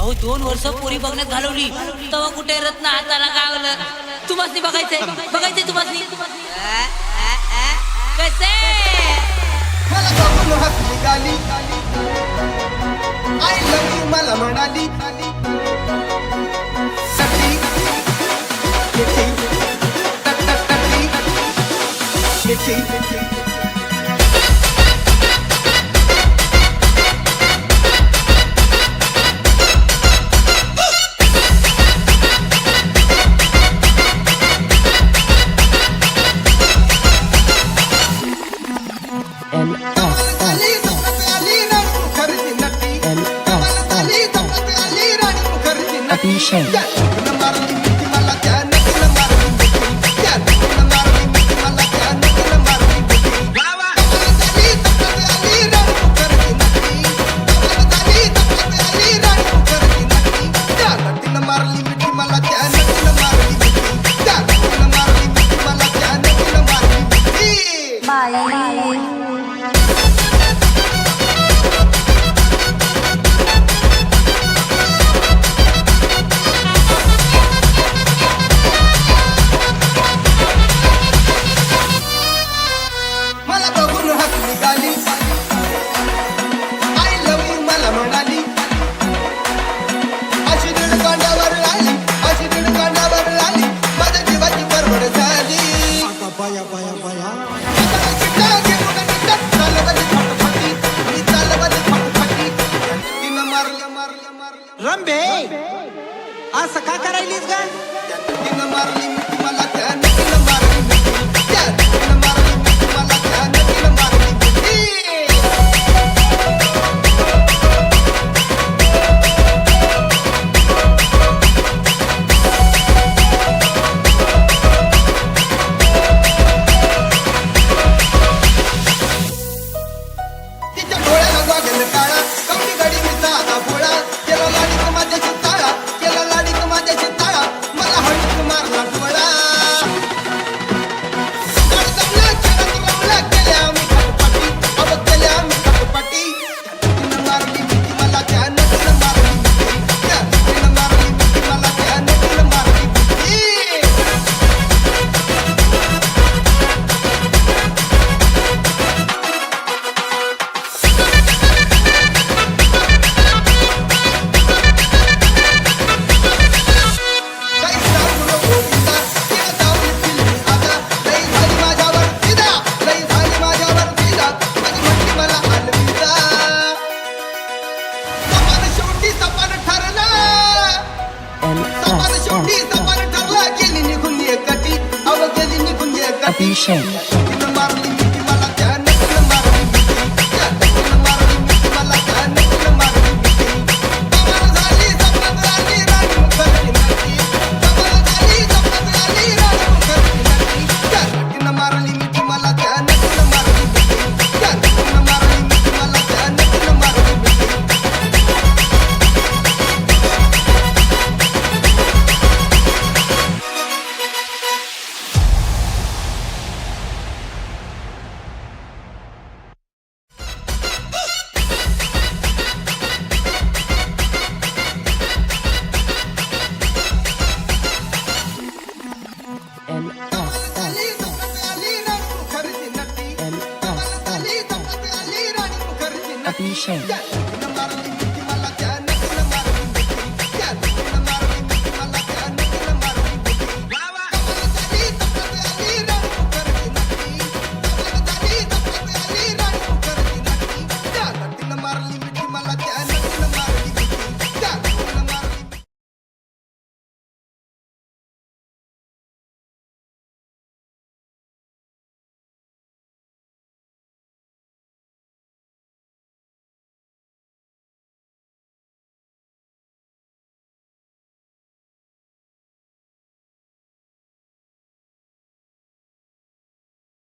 अहो 2 वर्ष पोरी बघण्यात घालवली तेव्हा कुठे रत्न हाताला गावलं. तुम्हाला बघायचंय तुम्हाला कसे मला बघून हसली गाली आय लव्ह यू मला म्हणाली सखी मिठी टक टक टकी मिठी रंबे असं का करायलीस ग? तिनं मारली मिठी मला त्यानं तिनं मारली मिठी तिनं मारली मिठी मला त्यानं तिनं मारली मिठी तिच्या डोळ्याला वागेल काळा कवडी गडी मी साधा भोळा केला लाडीक माझ्याशी ताळा केला लाडीक माझ्याशी ताळा मला हळूच मारला डोळा गडदमला खेळत रमला केल्या आम्ही खटपटी अब केल्या आम्ही खटपटी तिनं मारली मिठी मला त्यानं तिनं मारली मिठी तिनं मारली मिठी मला त्यानं तिनं मारली मिठी Shame.